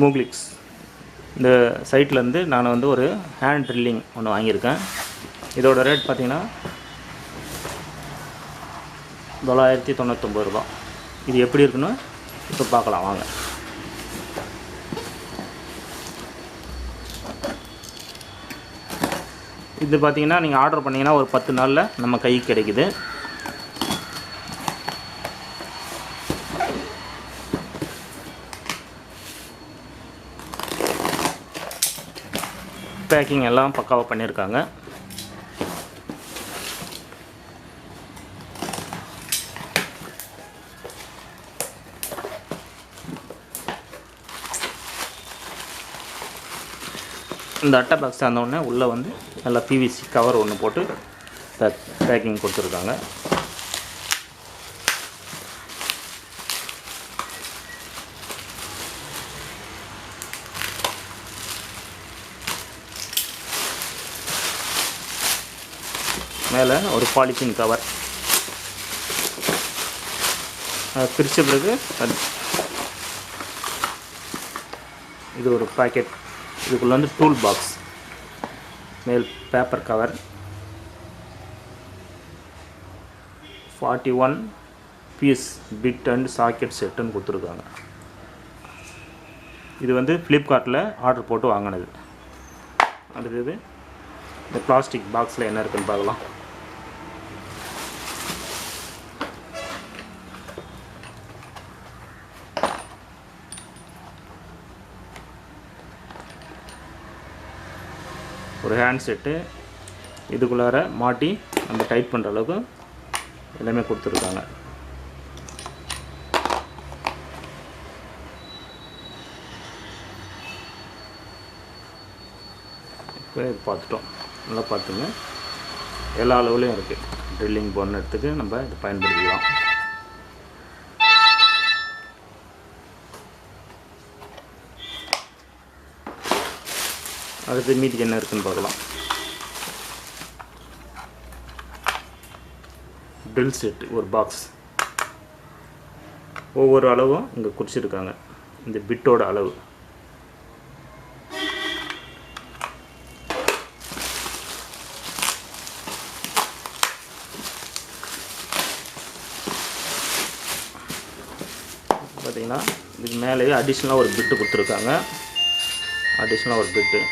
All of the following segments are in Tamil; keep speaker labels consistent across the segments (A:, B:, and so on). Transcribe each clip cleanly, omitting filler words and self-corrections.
A: மூக்லிக்ஸ் இந்த சைட்லேருந்து நான் வந்து ஒரு ஹேண்ட் ட்ரில்லிங் ஒன்று வாங்கியிருக்கேன். இதோட ரேட் பார்த்திங்கன்னா 999 ரூபா. இது எப்படி இருக்குன்னு இப்போ பார்க்கலாம் வாங்க. இது பார்த்திங்கன்னா நீங்கள் ஆர்டர் பண்ணிங்கன்னா ஒரு 10 நாளில் நம்ம கைக்கு கிடைக்குது. பேக்கிங் எல்லாம் பக்காவாக பண்ணியிருக்காங்க. இந்த அட்டை பாக்ஸ் ஆனோடனே உள்ளே வந்து நல்லா பிவிசி கவர் ஒன்று போட்டு பேக்கிங் கொடுத்துருக்காங்க. மேலே ஒரு பாலித்தீன் கவர் பிரித்த பிறகு இது ஒரு பாக்கெட். இதுக்குள்ளே வந்து டூல் பாக்ஸ், மேல் paper cover, 41 piece bit and socket செட்டுன்னு கொடுத்துருக்காங்க. இது வந்து ஃப்ளிப்கார்ட்டில் ஆர்டர் போட்டு வாங்கினது. அடுத்தது இந்த பிளாஸ்டிக் பாக்ஸில் என்ன இருக்குன்னு பார்க்கலாம். ஒரு ஹேண்ட் செட்டு இதுக்குள்ளார மாட்டி நம்ம டைட் பண்ணுற அளவுக்கு எல்லாமே கொடுத்துருக்காங்க. இப்போ இது பார்த்துட்டோம். நல்லா பார்த்துங்க, எல்லா அளவுலேயும் இருக்குது. ட்ரில்லிங் பண்ணுறதுக்கு நம்ம இதை பயன்படுத்திக்கலாம். அடுத்து மீதிக்கு என்ன இருக்குன்னு பார்க்கலாம். ட்ரில் செட் ஒரு பாக்ஸ், ஒவ்வொரு அளவும் இங்கே குறிச்சிருக்காங்க. இந்த பிட்டோட அளவு பார்த்தீங்கன்னா இதுக்கு மேலேயே அடிஷ்னலாக ஒரு பிட்டு கொடுத்துருக்காங்க. அடிஷ்னலாக ஒரு பிட்டு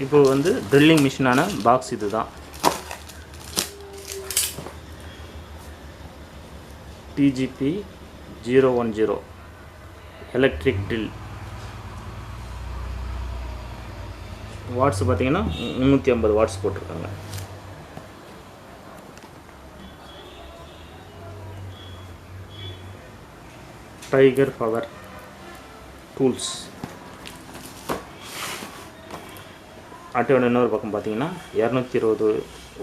A: இப்போ வந்து ட்ரில்லிங் மிஷினான பாக்ஸ் இது தான். TGP 010 electric drill. வாட்ஸ் பார்த்தீங்கன்னா 350 வாட்ஸ் போட்டிருக்காங்க. Tiger power tools. அட்டோட இன்னொரு பக்கம் பார்த்தீங்கன்னா 220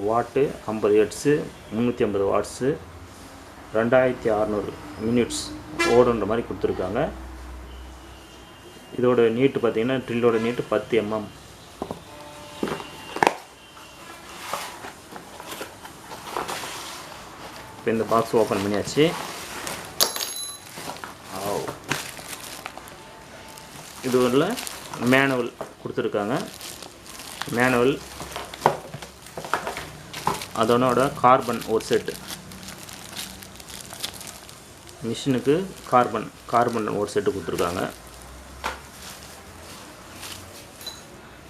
A: வாட்டு, 50 ஹெர்ட்ஸு, 350 வாட்ஸு, 2600 மினிட்ஸ் ஓடுன்ற மாதிரி கொடுத்துருக்காங்க. இதோட நீட்டு பார்த்தீங்கன்னா ட்ரில்லோட நீட்டு 10 mm. இப்போ இந்த பாக்ஸ் ஓப்பன் பண்ணியாச்சு. இது உள்ள மேனுவல் கொடுத்துருக்காங்க. மேனுவல் அதனோட கார்பன் ஒரு செட்டு, மிஷினுக்கு கார்பன் ஒரு செட்டு கொடுத்துருக்காங்க.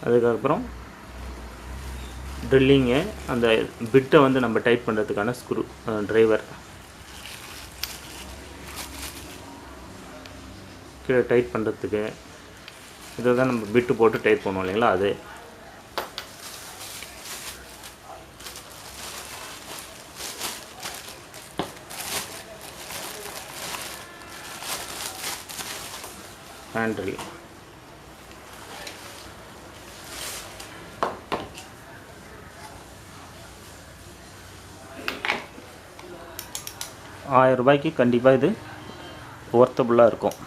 A: அதுக்கப்புறம் ட்ரில்லிங்கு அந்த பிட்டை வந்து நம்ம டைட் பண்ணுறதுக்கான ஸ்க்ரூ டிரைவர், கீழே டைட் பண்ணுறதுக்கு இதை தான் நம்ம பிட்டு போட்டு டைட் பண்ணுவோம் இல்லைங்களா, அது. ஹேண்டில் ₹1000 கண்டிப்பாக இது ஒர்த்தபுளாக இருக்கும்.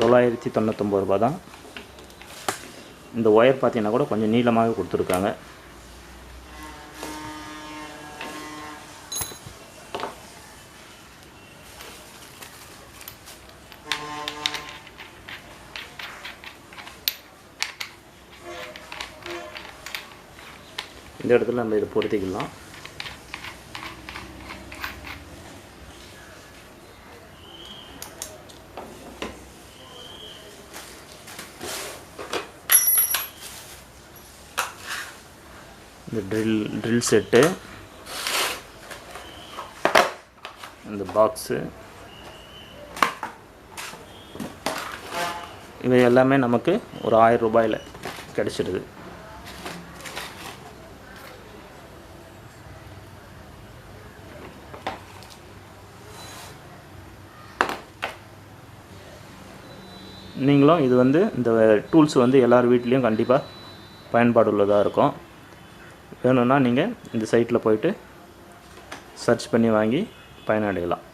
A: 999 ரூபா தான். இந்த ஒயர் பார்த்தீங்கன்னா கூட கொஞ்சம் நீளமாகவே கொடுத்துருக்காங்க. இந்த இடத்துல நம்ம இதை பொருத்திக்கலாம். இந்த ட்ரில் செட்டு, இந்த பாக்ஸு, இவை எல்லாமே நமக்கு ஒரு 1000 ரூபாயில் கிடச்சிடுது. நீங்களும் இது இந்த டூல்ஸ் எல்லார் வீட்லேயும் கண்டிப்பாக பயன்பாடு உள்ளதாக இருக்கும். வேணும்னா நீங்கள் இந்த சைட்டில் போய்ட்டு சர்ச் பண்ணி வாங்கி பயனடையலாம்.